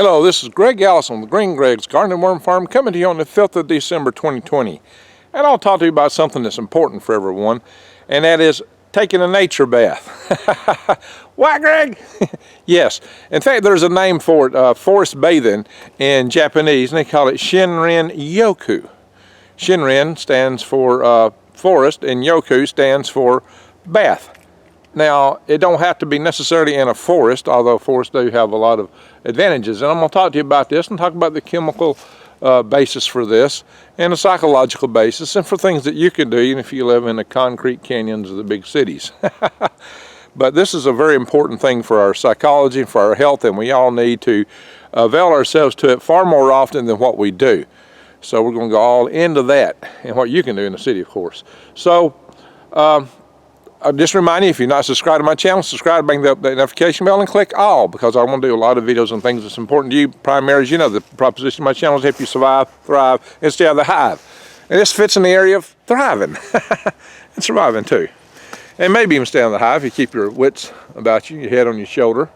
Hello, this is Greg Allison with Green Greg's Garden and Worm Farm, coming to you on the 5th of December 2020. And I'll talk to you about something that's important for everyone, and that is taking a nature bath. Why, Greg? Yes. In fact, there's a name for it, forest bathing in Japanese, and they call it shinrin yoku. Shinrin stands for forest, and yoku stands for bath. Now, it don't have to be necessarily in a forest, although forests do have a lot of advantages. And I'm going to talk to you about this and talk about the chemical basis for this and the psychological basis and for things that you can do even if you live in the concrete canyons of the big cities. But this is a very important thing for our psychology and for our health, and we all need to avail ourselves to it far more often than what we do. So we're going to go all into that and what you can do in the city, of course. So, I'll just remind you, if you're not subscribed to my channel, subscribe, bang the notification bell, and click all, because I want to do a lot of videos on things that's important to you. Primarily, as you know, the proposition of my channel is to help you survive, thrive, and stay out of the hive. And this fits in the area of thriving and surviving too. And maybe even stay out of the hive if you keep your wits about you, your head on your shoulder.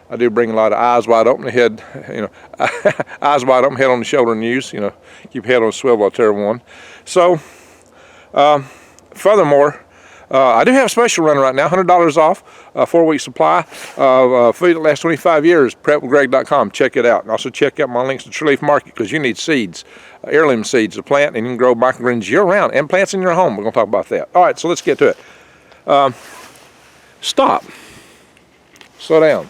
I do bring a lot of eyes wide open, the head, eyes wide open, head on the shoulder news, keep your head on a swivel, I'll tell everyone. So, furthermore, I do have a special running right now, $100 off, 4-week supply of food that lasts 25 years, prepwithgreg.com. Check it out. And also check out my links to Tree Leaf Market, because you need seeds, heirloom seeds to plant, and you can grow microgreens year-round and plants in your home. We're going to talk about that. All right, so let's get to it. Stop. Slow down.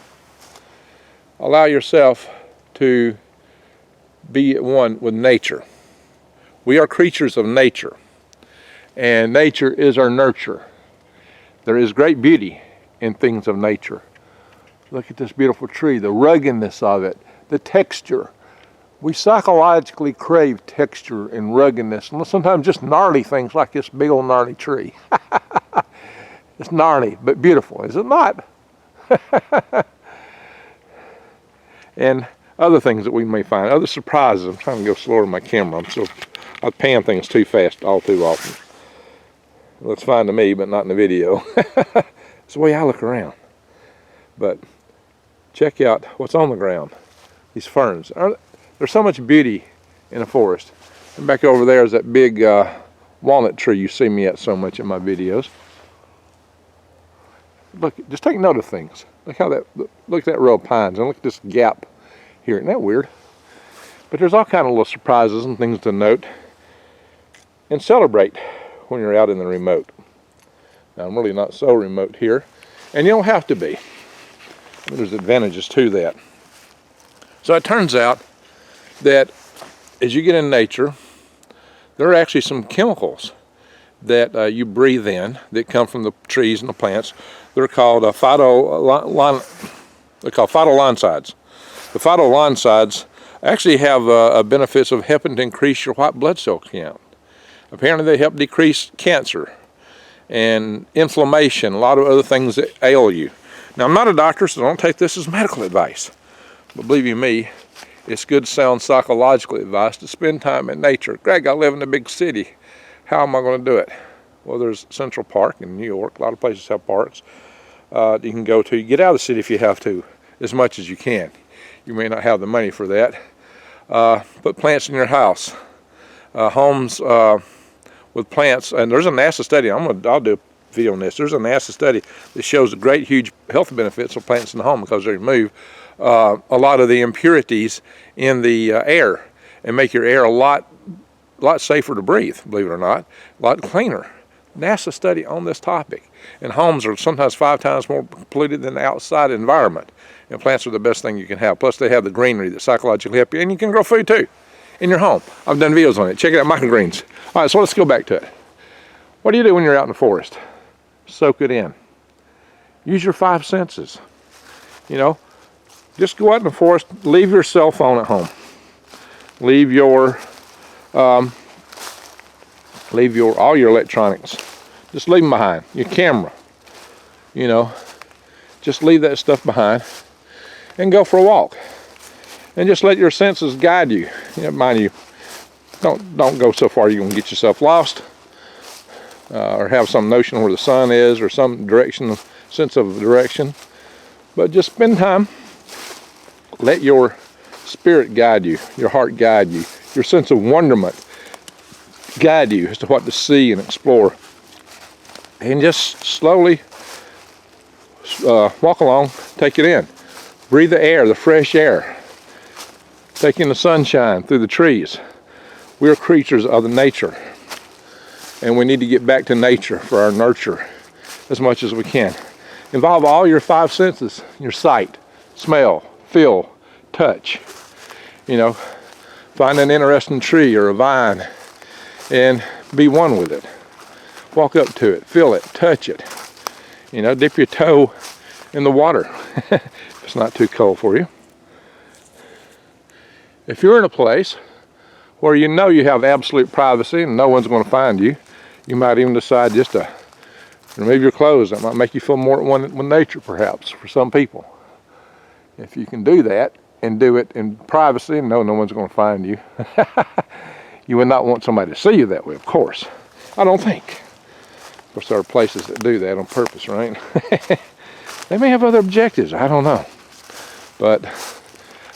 Allow yourself to be at one with nature. We are creatures of nature. And nature is our nurture. There is great beauty in things of nature. Look at this beautiful tree, the ruggedness of it, the texture. We psychologically crave texture and ruggedness, and sometimes just gnarly things like this big old gnarly tree. It's gnarly, but beautiful, is it not? And other things that we may find, other surprises. I'm trying to go slower with my camera. I pan things too fast all too often. Looks fine to me, but not in the video. It's the way I look around. But check out what's on the ground. These ferns. There's so much beauty in a forest. And back over there is that big walnut tree you see me at so much in my videos. Look, just take note of things. Look at that row of pines, and look at this gap here. Isn't that weird? But there's all kind of little surprises and things to note and celebrate when you're out in the remote. Now, I'm really not so remote here, and you don't have to be. There's advantages to that. So it turns out that as you get in nature, there are actually some chemicals that you breathe in that come from the trees and the plants. They're called phytolonsides. The phytolonsides actually have benefits of helping to increase your white blood cell count. Apparently they help decrease cancer and inflammation, a lot of other things that ail you. Now, I'm not a doctor, so don't take this as medical advice. But believe you me, it's good sound psychological advice to spend time in nature. Greg, I live in a big city. How am I going to do it? Well, there's Central Park in New York. A lot of places have parks you can go to. Get out of the city if you have to, as much as you can. You may not have the money for that. Put plants in your house. Homes with plants, and there's a NASA study. I'll do a video on this. There's a NASA study that shows the great, huge health benefits of plants in the home, because they remove a lot of the impurities in the air and make your air a lot safer to breathe. Believe it or not, a lot cleaner. NASA study on this topic. And homes are sometimes 5 times more polluted than the outside environment. And plants are the best thing you can have. Plus, they have the greenery that psychologically help you, and you can grow food too in your home. I've done videos on it. Check it out, microgreens. All right, so let's go back to it. What do you do when you're out in the forest? Soak it in. Use your 5 senses. Just go out in the forest. Leave your cell phone at home. Leave all your electronics. Just leave them behind. Your camera. Just leave that stuff behind and go for a walk. And just let your senses guide you. Mind you, don't go so far you're going to get yourself lost or have some notion of where the sun is or some sense of direction. But just spend time. Let your spirit guide you, your heart guide you, your sense of wonderment guide you as to what to see and explore. And just slowly walk along, take it in. Breathe the air, the fresh air. Take in the sunshine through the trees. We're creatures of the nature. And we need to get back to nature for our nurture as much as we can. Involve all your 5 senses, your sight, smell, feel, touch. You know, find an interesting tree or a vine and be one with it. Walk up to it, feel it, touch it. You know, dip your toe in the water if it's not too cold for you. If you're in a place where you know you have absolute privacy and no one's going to find you, you might even decide just to remove your clothes. That might make you feel more at one with nature, perhaps, for some people. If you can do that and do it in privacy and know no one's going to find you, you would not want somebody to see you that way, of course. I don't think. Of course, there are places that do that on purpose, right? They may have other objectives, I don't know. But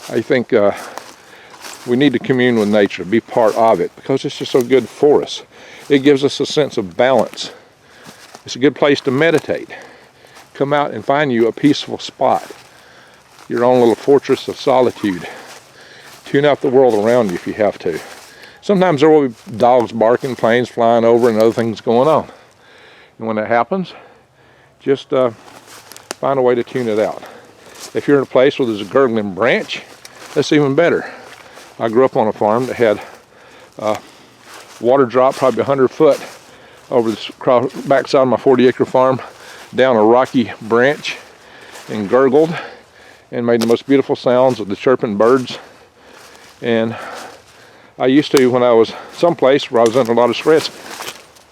I think we need to commune with nature, be part of it, because it's just so good for us. It gives us a sense of balance. It's a good place to meditate. Come out and find you a peaceful spot, your own little fortress of solitude. Tune out the world around you if you have to. Sometimes there will be dogs barking, planes flying over, and other things going on. And when that happens, just find a way to tune it out. If you're in a place where there's a gurgling branch, that's even better. I grew up on a farm that had water drop probably 100 foot over the backside of my 40-acre farm, down a rocky branch, and gurgled and made the most beautiful sounds of the chirping birds. And I used to, when I was someplace where I was under a lot of stress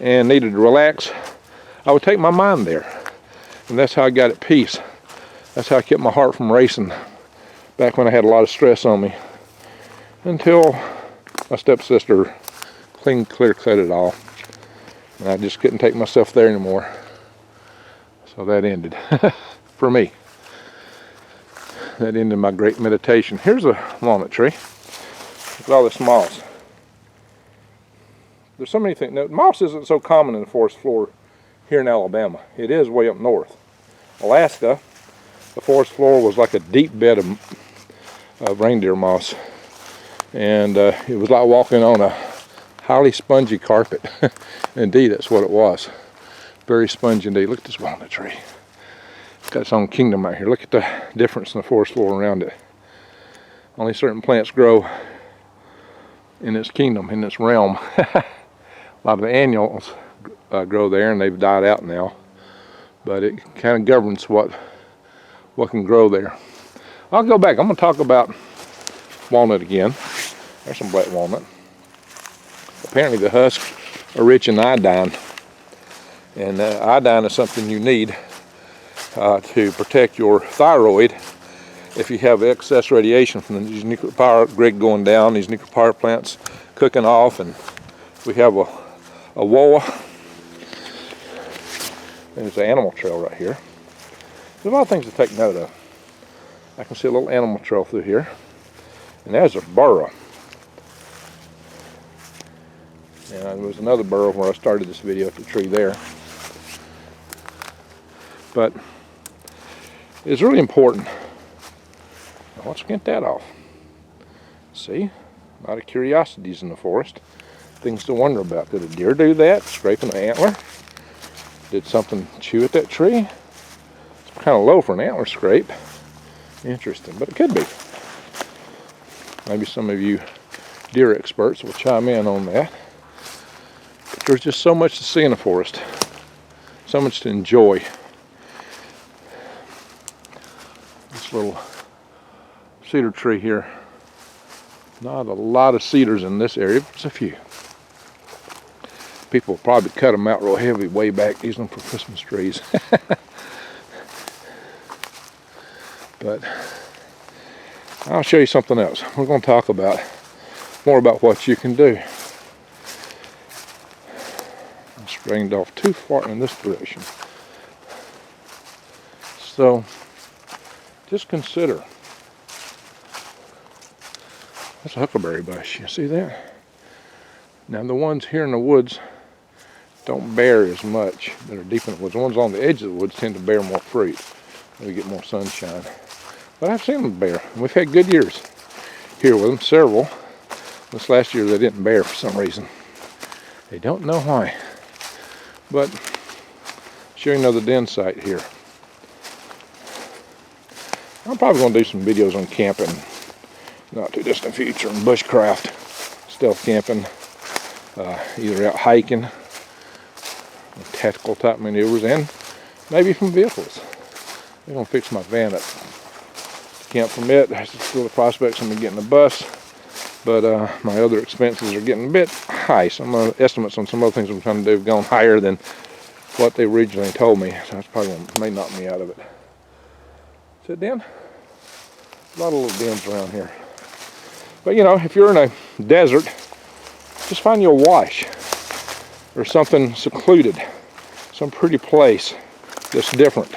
and needed to relax, I would take my mind there. And that's how I got at peace. That's how I kept my heart from racing back when I had a lot of stress on me. Until my stepsister clear cut it all. And I just couldn't take myself there anymore. So that ended for me. That ended my great meditation. Here's a walnut tree. Look at all this moss. There's so many things. Now, moss isn't so common in the forest floor here in Alabama. It is way up north. Alaska, the forest floor was like a deep bed of reindeer moss. And it was like walking on a highly spongy carpet. Indeed, that's what it was. Very spongy indeed. Look at this walnut tree. It's got its own kingdom out here. Look at the difference in the forest floor around it. Only certain plants grow in its kingdom, in its realm. A lot of the annuals grow there, and they've died out now. But it kind of governs what can grow there. I'll go back. I'm going to talk about walnut again. There's some black walnut. Apparently the husks are rich in iodine. And iodine is something you need to protect your thyroid if you have excess radiation from these nuclear power grid going down, these nuclear power plants cooking off, and we have a WOA. There's an animal trail right here. There's a lot of things to take note of. I can see a little animal trail through here. And there's a burrow. And there was another burrow where I started this video at the tree there. But it's really important. Now let's get that off. See? A lot of curiosities in the forest. Things to wonder about. Did a deer do that? Scraping an antler? Did something chew at that tree? It's kind of low for an antler scrape. Interesting, but it could be. Maybe some of you deer experts will chime in on that. But there's just so much to see in the forest. So much to enjoy. This little cedar tree here. Not a lot of cedars in this area, but just a few. People probably cut them out real heavy way back, using them for Christmas trees. But I'll show you something else. We're going to talk more about what you can do. I strained off too far in this direction. So just consider That's a huckleberry bush. You see that? Now the ones here in the woods don't bear as much that are deep in the woods. The ones on the edge of the woods tend to bear more fruit. We get more sunshine. But I've seen them bear. We've had good years here with them, several. This last year they didn't bear for some reason. They don't know why. But show you another den site here. I'm probably going to do some videos on camping, not too distant future, and bushcraft, stealth camping, either out hiking, tactical type maneuvers, and maybe from vehicles. I'm going to fix my van up. Can't permit, there's still the prospects of me getting a bus, but my other expenses are getting a bit high. Some estimates on some other things I'm trying to do have gone higher than what they originally told me, so that's probably what may knock me out of it. Is it den? A lot of little dens around here. But you know, if you're in a desert, just find you a wash or something secluded, some pretty place that's different.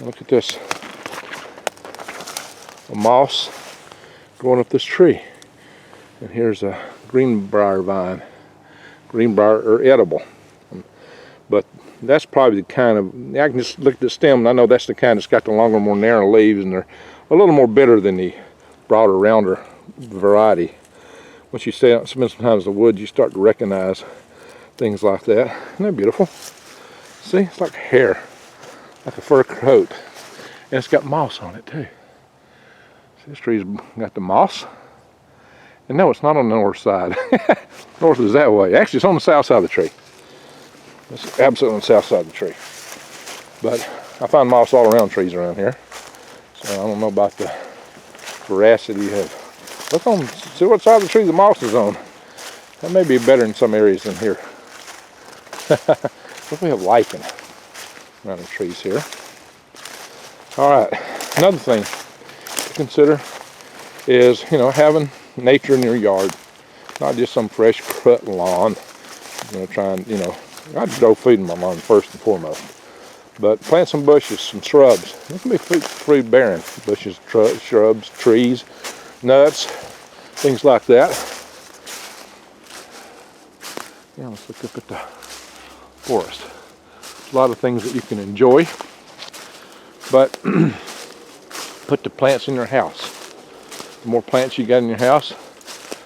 Look at this, a moss growing up this tree, and here's a greenbrier vine. Greenbrier are edible, but that's probably the kind of, I can just look at the stem and I know that's the kind that's got the longer, more narrow leaves, and they're a little more bitter than the broader, rounder variety. Once you spend some time in the woods, you start to recognize things like that. Isn't that beautiful? See, it's like hair, like a fur coat, and it's got moss on it too. See, this tree's got the moss, and no, it's not on the north side. North is that way. Actually, it's on the south side of the tree. It's absolutely on the south side of the tree. But I find moss all around trees around here, so I don't know about the veracity of. Look on, see what side of the tree the moss is on. That may be better in some areas than here. Look, we have lichen around the trees here. All right, another thing to consider is, you know, having nature in your yard, not just some fresh cut lawn. You know, trying, you know, I'd grow food in my lawn first and foremost, but plant some bushes, some shrubs. It can be fruit bearing bushes, shrubs, trees, nuts, things like that. Yeah, let's look up at the forest. A lot of things that you can enjoy, but put the plants in your house. The more plants you got in your house,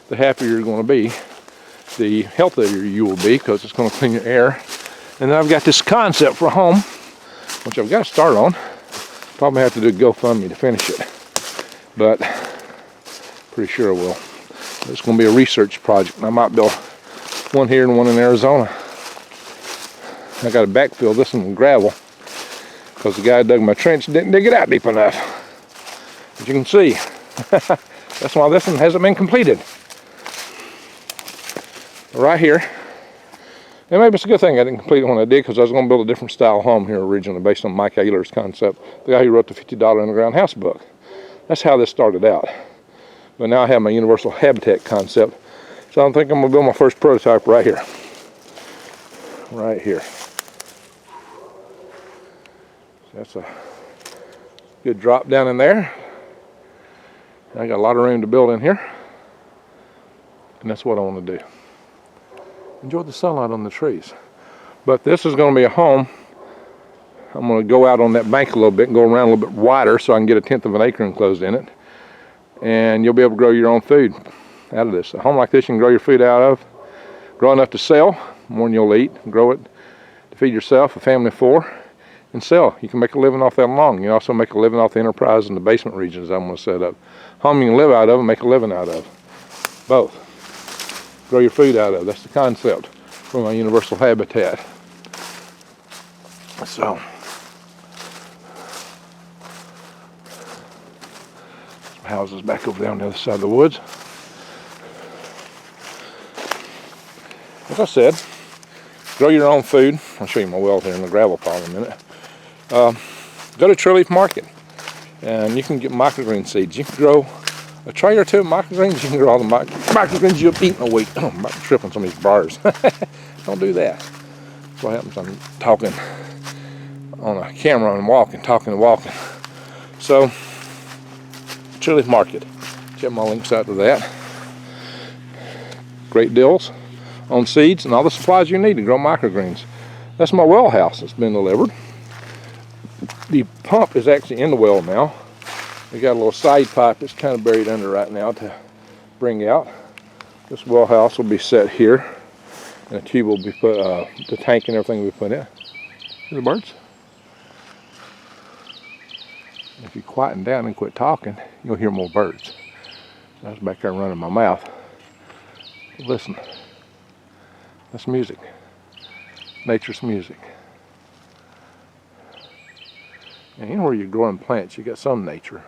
the happier you're going to be, the healthier you will be, because it's going to clean your air. And then I've got this concept for home, which I've got to start on. Probably have to do a GoFundMe to finish it, but pretty sure I will. It's going to be a research project. I might build one here and one in Arizona. I got to backfill this one with gravel because the guy who dug my trench didn't dig it out deep enough. As you can see, that's why this one hasn't been completed. Right here, and maybe it's a good thing I didn't complete it when I did, because I was going to build a different style home here originally based on Mike Ayler's concept, the guy who wrote the $50 Underground House book. That's how this started out. But now I have my universal habitat concept, so I think I'm going to build my first prototype right here. Right here. That's a good drop down in there. I got a lot of room to build in here, and that's what I want to do. Enjoy the sunlight on the trees. But this is going to be a home. I'm going to go out on that bank a little bit and go around a little bit wider so I can get 1/10 of an acre enclosed in it. And you'll be able to grow your own food out of this. A home like this you can grow your food out of. Grow enough to sell, more than you'll eat. Grow it to feed yourself, a family of 4, and sell. You can make a living off that long. You can also make a living off the enterprise in the basement regions I'm going to set up. Home you can live out of and make a living out of. Both. Grow your food out of. That's the concept for my universal habitat. So, some houses back over there on the other side of the woods. As I said, grow your own food. I'll show you my well here in the gravel pile in a minute. Go to Tree Leaf Market and you can get microgreen seeds. You can grow a tray or two of microgreens. You can grow all the microgreens you'll eat in a week. Oh, I'm about to trip on some of these bars. Don't do that. That's what happens. I'm talking on a camera and walking, talking and walking. So, Chili Market. Check my links out to that. Great deals on seeds and all the supplies you need to grow microgreens. That's my well house that's been delivered. The pump is actually in the well now. We got a little side pipe that's kind of buried under right now to bring out. This well house will be set here, and the tube will be put, the tank and everything will be put in. See the birds? If you quieten down and quit talking, you'll hear more birds. I was back there running my mouth. Listen, that's music. Nature's music. And anywhere you're growing plants, you got some nature.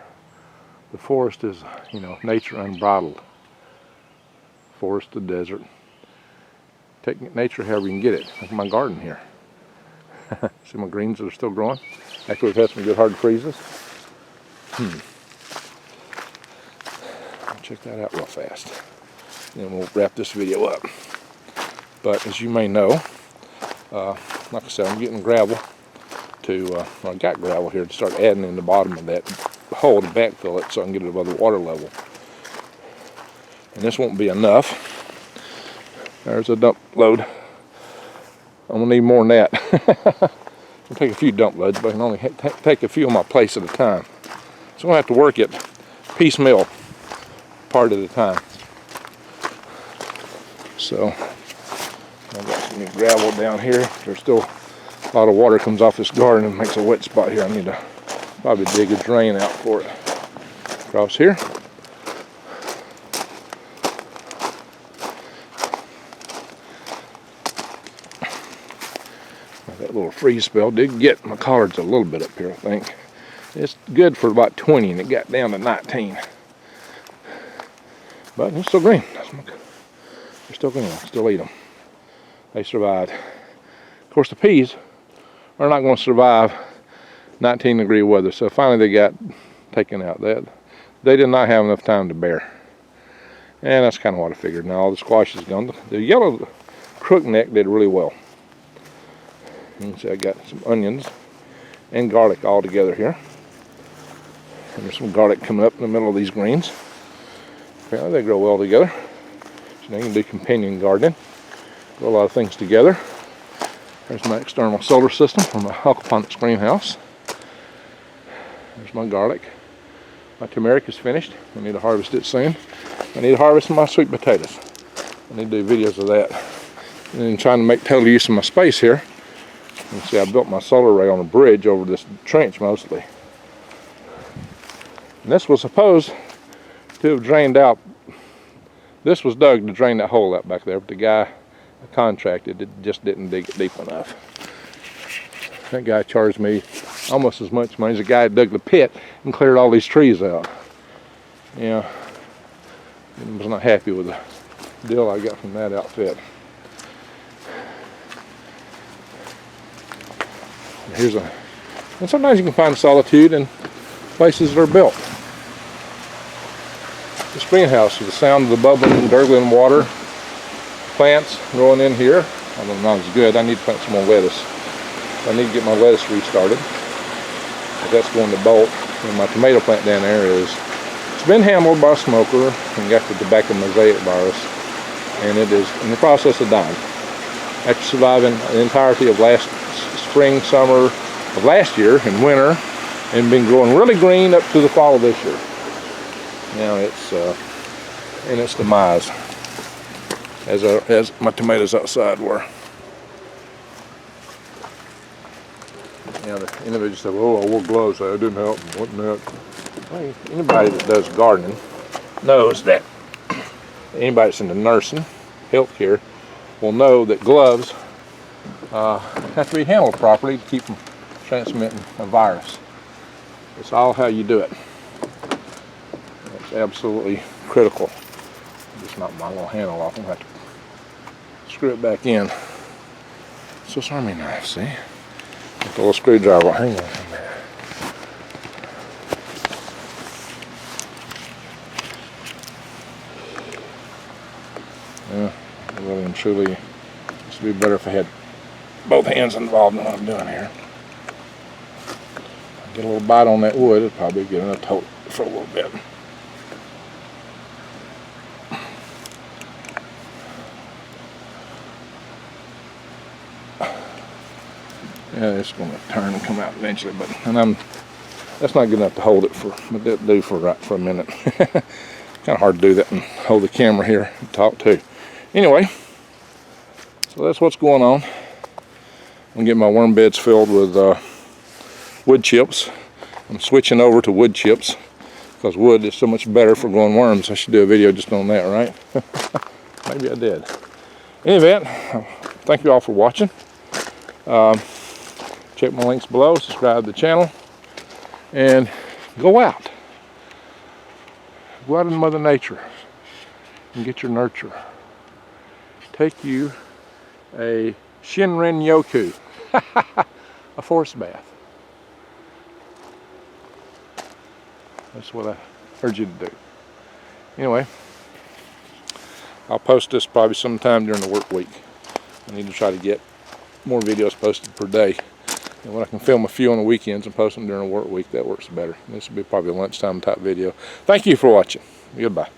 The forest is, you know, nature unbridled. Forest to desert. Take nature however you can get it. Like my garden here. See my greens that are still growing? After we've had some good hard freezes. Check that out real fast. Then we'll wrap this video up. But as you may know, like I said, I'm getting gravel to, I got gravel here to start adding in the bottom of that hole to backfill it so I can get it above the water level. And this won't be enough. There's a dump load. I'm gonna need more than that. I'll take a few dump loads, but I can only take a few on my place at a time. So I'm gonna have to work it piecemeal, part at a time. So I've got some new gravel down here. There's still a lot of water comes off this garden and makes a wet spot here. I need to probably dig a drain out for it. Across here. That little freeze spell did get my collards a little bit up here, I think. It's good for about 20 and it got down to 19. But it's still green. They're still green. I still eat them. They survived. Of course, the peas are not going to survive 19-degree weather, so finally they got taken out. They did not have enough time to bear. And that's kind of what I figured. Now all the squash is gone. The yellow crookneck did really well. You can see I got some onions and garlic all together here. And there's some garlic coming up in the middle of these greens. Apparently they grow well together. So now you can do companion gardening. Grow a lot of things together. There's my external solar system from my Aquaponics greenhouse. There's my garlic. My turmeric is finished. I need to harvest it soon. I need to harvest my sweet potatoes. I need to do videos of that. And then trying to make total use of my space here. You can see I built my solar array on a bridge over this trench mostly. And this was supposed to have drained out. This was dug to drain that hole out back there, but the guy contracted it just didn't dig it deep enough. That guy charged me almost as much money as the guy who dug the pit and cleared all these trees out. Yeah, I was not happy with the deal I got from that outfit. And sometimes you can find solitude in places that are built. This greenhouse is the sound of the bubbling, gurgling water. Plants growing in here. I don't know, not as good. I need to plant some more lettuce. I need to get my lettuce restarted. But that's going to bolt. And my tomato plant down there it's been handled by a smoker and got the tobacco mosaic virus. And it is in the process of dying. After surviving the entirety of last spring, summer of last year and winter, and been growing really green up to the fall of this year. Now it's in its demise, as my tomatoes outside were. Now the individual said, "Oh, I wore gloves, so that didn't help." What not? Well, anybody that does gardening knows that. Anybody that's into nursing, healthcare, will know that gloves have to be handled properly to keep from transmitting a virus. It's all how you do it. It's absolutely critical. Just knock my little handle off. I'm going to have to screw it back in. Swiss Army knife, see? With a little screwdriver. Hang on a minute. Yeah, really and truly, this would be better if I had both hands involved in what I'm doing here. Get a little bite on that wood, it'll probably get enough to hold for a little bit. It's going to turn and come out eventually, but that's not good enough to hold it for, but that'll do for a minute. Kind of hard to do that and hold the camera here and talk too. Anyway, so that's what's going on. I'm gonna get my worm beds filled with wood chips. I'm switching over to wood chips because wood is so much better for growing worms. I should do a video just on that, right? Maybe I did. In any event, thank you all for watching. Check my links below, subscribe to the channel, and go out. Go out in Mother Nature and get your nurture. Take you a shinrin yoku, a forest bath. That's what I urge you to do. Anyway, I'll post this probably sometime during the work week. I need to try to get more videos posted per day. And when I can film a few on the weekends and post them during the work week, that works better. This will be probably a lunchtime type video. Thank you for watching. Goodbye.